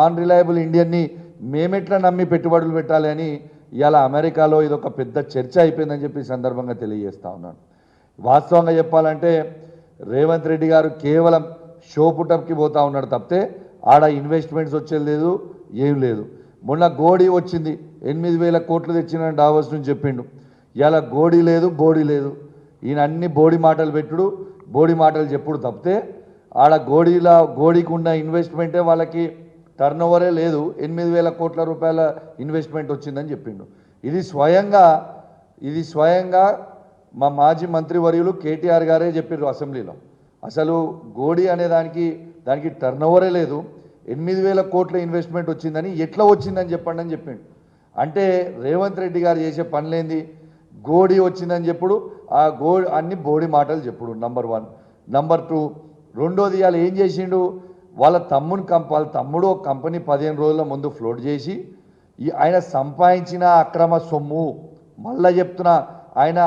Non reliable ఇండియన్ని మేమెట్లా నమ్మి పెట్టుబడులు పెట్టాలి అని ఇవాళ అమెరికాలో ఇదొక పెద్ద చర్చ అయిపోయిందని చెప్పి సందర్భంగా తెలియజేస్తా ఉన్నాను. వాస్తవంగా చెప్పాలంటే రేవంత్ రెడ్డి గారు కేవలం షో పుటప్కి పోతా ఉన్నాడు తప్పితే ఆడ ఇన్వెస్ట్మెంట్స్ వచ్చేది లేదు, ఏం లేదు. మొన్న గోడీ వచ్చింది, 8,000 కోట్లు తెచ్చిన డావోస్ నుంచి చెప్పిండు. ఇలా గోడీ లేదు, బోడీ లేదు. ఈయన అన్ని బోడి మాటలు పెట్టుడు, బోడి మాటలు చెప్పుడు తప్పితే ఆడ గోడీకి ఉన్న ఇన్వెస్ట్మెంటే వాళ్ళకి టర్న్ ఓవరే లేదు. 8,000 కోట్ల రూపాయల ఇన్వెస్ట్మెంట్ వచ్చిందని చెప్పిండు. ఇది స్వయంగా మా మాజీ మంత్రివర్యులు కేటీఆర్ గారే చెప్పారు అసెంబ్లీలో. అసలు గోడీ అనే దానికి టర్న్ ఓవరే లేదు, 8,000 కోట్ల ఇన్వెస్ట్మెంట్ వచ్చిందని ఎట్లా వచ్చిందని చెప్పండి అని చెప్పిండు. అంటే రేవంత్ రెడ్డి గారు చేసే పనులేంది, గోడీ వచ్చిందని చెప్పుడు, ఆ అన్ని బోడి మాటలు చెప్పుడు. నంబర్ 1. నంబర్ 2, రెండోది ఇవాళ ఏం చేసిండు, వాళ్ళ తమ్ముడు ఒక కంపెనీ 15 రోజుల ముందు ఫ్లోట్ చేసి ఆయన సంపాదించిన అక్రమ సొమ్ము, మళ్ళా చెప్తున్నా, ఆయన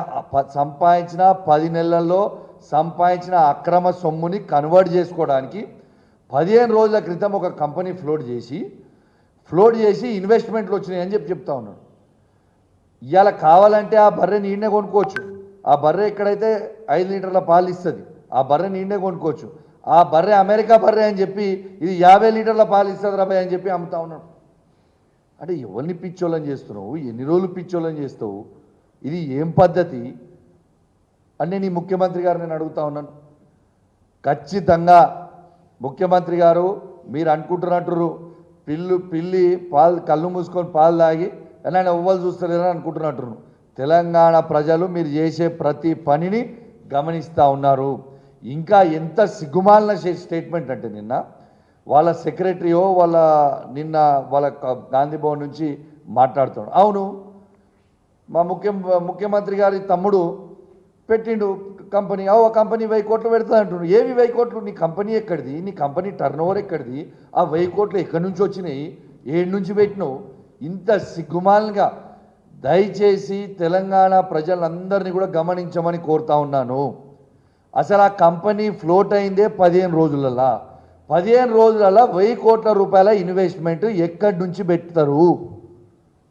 సంపాదించిన 10 నెలల్లో సంపాదించిన అక్రమ సొమ్ముని కన్వర్ట్ చేసుకోవడానికి 15 రోజుల క్రితం ఒక కంపెనీ ఫ్లోట్ చేసి ఇన్వెస్ట్మెంట్లు వచ్చినాయని చెప్తా ఉన్నాడు. ఇవాళ కావాలంటే ఆ బర్రె నీడనే కొనుక్కోవచ్చు. ఆ బర్రె ఎక్కడైతే 5 లీటర్ల పాలు ఇస్తుంది, ఆ బర్రె నీడనే కొనుక్కోవచ్చు. ఆ బర్రె అమెరికా బర్రె అని చెప్పి ఇది 50 లీటర్ల పాలు ఇస్తుంది రాబాయ్ అని చెప్పి అమ్ముతా ఉన్నాడు. అంటే ఎవరిని పిచ్చోళ్ళని చేస్తున్నావు, ఎన్ని రోజులు పిచ్చోళ్ళని చేస్తావు, ఇది ఏం పద్ధతి అని నేను ఈ ముఖ్యమంత్రి గారు నేను అడుగుతా ఉన్నాను. ఖచ్చితంగా ముఖ్యమంత్రి గారు మీరు అనుకుంటున్నట్టు పిల్లి కళ్ళు మూసుకొని పాలు తాగి అని ఆయన ఎవ్వరు చూస్తలేరని అనుకుంటున్నట్టు. తెలంగాణ ప్రజలు మీరు చేసే ప్రతి పనిని గమనిస్తూ ఉన్నారు. ఇంకా ఎంత సిగ్గుమాలిన స్టేట్మెంట్ అంటే నిన్న వాళ్ళ సెక్రటరీయో వాళ్ళ గాంధీ భవన్ నుంచి మాట్లాడుతున్నాడు. అవును, మా ముఖ్యమంత్రి గారి తమ్ముడు పెట్టిండు కంపెనీ, ఆ కంపెనీ 1000 కోట్లు పెడుతుంది అంటున్నాడు. ఏవి 1000 కోట్లు? నీ కంపెనీ ఎక్కడిది? నీ కంపెనీ టర్న్ ఓవర్ ఎక్కడిది? ఆ 1000 కోట్లు ఎక్కడి నుంచి వచ్చినాయి? ఏడు నుంచి పెట్టినావు? ఇంత సిగ్గుమాలిగా దయచేసి తెలంగాణ ప్రజలందరినీ కూడా గమనించమని కోరుతా ఉన్నాను. అసలు ఆ కంపెనీ ఫ్లోట్ అయిందే 15 రోజులలో. 15 రోజులలో 1000 కోట్ల రూపాయల ఇన్వెస్ట్మెంట్ ఎక్కడి నుంచి పెడతారు?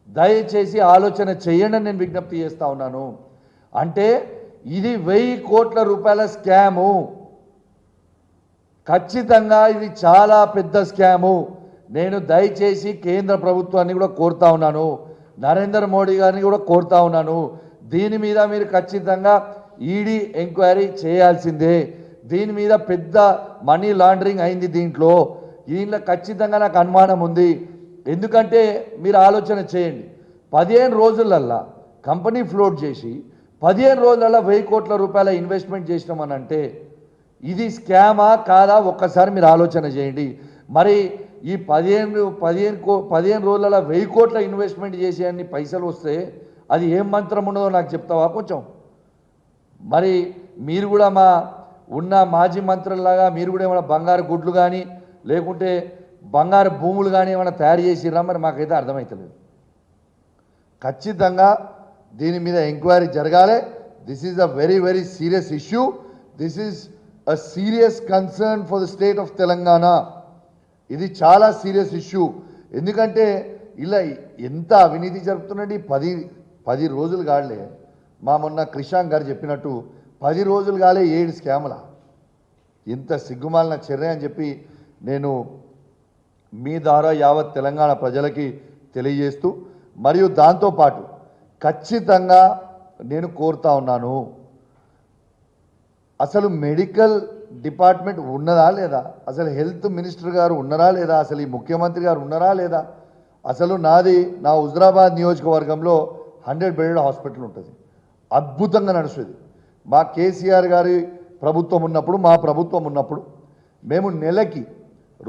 దయచేసి ఆలోచన చేయండి అని నేను విజ్ఞప్తి చేస్తూ ఉన్నాను. అంటే ఇది 1000 కోట్ల రూపాయల స్కాము. ఖచ్చితంగా ఇది చాలా పెద్ద స్కాము. నేను దయచేసి కేంద్ర ప్రభుత్వాన్ని కూడా కోరుతా ఉన్నాను, నరేంద్ర మోడీ గారిని కూడా కోరుతా ఉన్నాను, దీని మీద మీరు ఖచ్చితంగా ఈడీ ఎంక్వైరీ చేయాల్సిందే. దీని మీద పెద్ద మనీ లాండరింగ్ అయింది. దీంట్లో ఖచ్చితంగా నాకు అనుమానం ఉంది. ఎందుకంటే మీరు ఆలోచన చేయండి, 15 రోజులల్లా కంపెనీ ఫ్లోట్ చేసి 15 రోజులలో 1000 కోట్ల రూపాయల ఇన్వెస్ట్మెంట్ చేసినామని అంటే ఇది స్కామా కాదా? ఒక్కసారి మీరు ఆలోచన చేయండి. మరి ఈ 15 రోజులలో 1000 కోట్ల ఇన్వెస్ట్మెంట్ చేసే అన్ని పైసలు వస్తే అది ఏం మంత్రం ఉన్నదో నాకు చెప్తావా కొంచెం? మరి మీరు కూడా మాజీ మంత్రుల్లాగా మీరు కూడా ఏమైనా బంగారు గుడ్లు కానీ లేకుంటే బంగారు భూములు కానీ ఏమైనా తయారు చేసిరా? మరి మాకైతే అర్థమవుతలేదు. ఖచ్చితంగా దీని మీద ఎంక్వైరీ జరగాలి. This is a very very serious issue. This is a serious concern for the state of Telangana. ఇది చాలా సీరియస్ ఇష్యూ. ఎందుకంటే ఇలా ఎంత అవినీతి జరుపుతున్నది. 10 రోజులు కాలే, మొన్న క్రిషాంక్ గారు చెప్పినట్టు 10 రోజులు కాలే 7 స్కాముల. ఇంత సిగ్గుమాలిన చర్య అని చెప్పి నేను మీ ద్వారా యావత్ తెలంగాణ ప్రజలకి తెలియజేస్తూ, మరియు దాంతోపాటు ఖచ్చితంగా నేను కోరుతా ఉన్నాను, అసలు మెడికల్ డిపార్ట్మెంట్ ఉన్నదా లేదా? అసలు హెల్త్ మినిస్టర్ గారు ఉన్నారా లేదా? అసలు ఈ ముఖ్యమంత్రి గారు ఉన్నారా లేదా? అసలు నా హుజరాబాద్ నియోజకవర్గంలో 100 బెడెడ్ హాస్పిటల్ ఉంటుంది, అద్భుతంగా నడుస్తుంది. మా కేసీఆర్ గారి ప్రభుత్వం ఉన్నప్పుడు, మా ప్రభుత్వం ఉన్నప్పుడు మేము నెలకి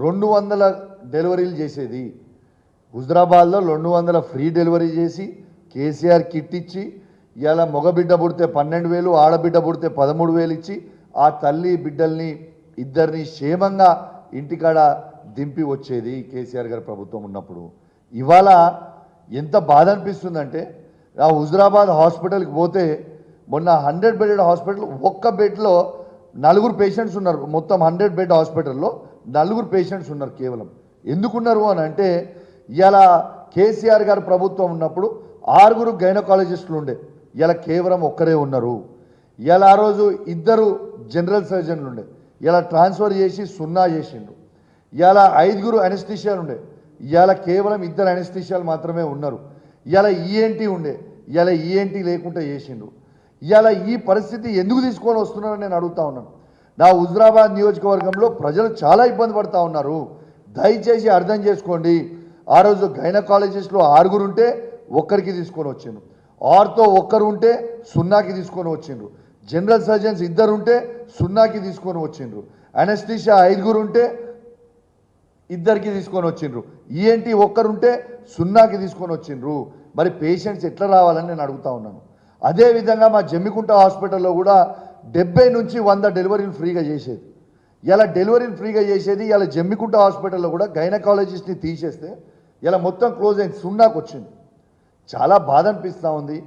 200 డెలివరీలు చేసేది. హుజరాబాద్లో 200 ఫ్రీ డెలివరీ చేసి కేసీఆర్ కిట్ ఇచ్చి, ఇలా మగబిడ్డ పుడితే 12,000, ఆడబిడ్డ పుడితే 13,000 ఇచ్చి ఆ తల్లి బిడ్డల్ని ఇద్దరిని క్షేమంగా ఇంటికాడ దింపి వచ్చేది కేసీఆర్ గారి ప్రభుత్వం ఉన్నప్పుడు. ఇవాళ ఎంత బాధ అనిపిస్తుందంటే, ఆ హుజరాబాద్ హాస్పిటల్కి పోతే మొన్న 100 బెడెడ్ హాస్పిటల్, ఒక్క బెడ్లో 4 పేషెంట్స్ ఉన్నారు. మొత్తం 100 బెడ్ హాస్పిటల్లో 4 పేషెంట్స్ ఉన్నారు కేవలం. ఎందుకున్నారు అని అంటే ఇలా కేసీఆర్ గారు ప్రభుత్వం ఉన్నప్పుడు 6 గైనకాలజిస్టులు ఉండే, ఇలా కేవలం ఒక్కరే ఉన్నారు. ఇలా ఆ రోజు 2 జనరల్ సర్జన్లు ఉండే, ఇలా ట్రాన్స్ఫర్ చేసి 0 చేసిండు. ఇలా 5 అనెస్థీషియాలు ఉండే, ఇలా కేవలం 2 అనెస్థీషియాలు మాత్రమే ఉన్నారు. ఇలా ఈఎన్టీ ఉండే, ఇలా ఈఎన్టీ లేకుండా చేసిండు. ఇలా ఈ పరిస్థితి ఎందుకు తీసుకొని వస్తున్నారని నేను అడుగుతా ఉన్నాను. నా హుజురాబాద్ నియోజకవర్గంలో ప్రజలు చాలా ఇబ్బంది పడుతూ ఉన్నారు. దయచేసి అర్థం చేసుకోండి. ఆ రోజు గైనకాలజిస్టులు 6 ఉంటే 1కి తీసుకొని వచ్చిండ్రు, ఆర్తో 1 ఉంటే 0కి తీసుకొని వచ్చిండ్రు, జనరల్ సర్జన్స్ 2 ఉంటే 0కి తీసుకొని వచ్చిండ్రు, అనెస్థీషియా 5 ఉంటే 2కి తీసుకొని వచ్చిండ్రు, ఈఎన్టీ 1 ఉంటే 0కి తీసుకొని వచ్చిండ్రు. మరి పేషెంట్స్ ఎట్లా రావాలని నేను అడుగుతా ఉన్నాను. అదేవిధంగా మా జమ్మికుంట హాస్పిటల్లో కూడా 70 నుంచి 100 డెలివరీలు ఫ్రీగా చేసేది. ఇలా డెలివరీలు ఫ్రీగా చేసేది ఇలా జమ్మికుంట హాస్పిటల్లో కూడా గైనకాలజిస్ట్ని తీసేస్తే ఇలా మొత్తం క్లోజ్ అయింది, 0కి వచ్చింది. చాలా బాధ అనిపిస్తూ ఉంది.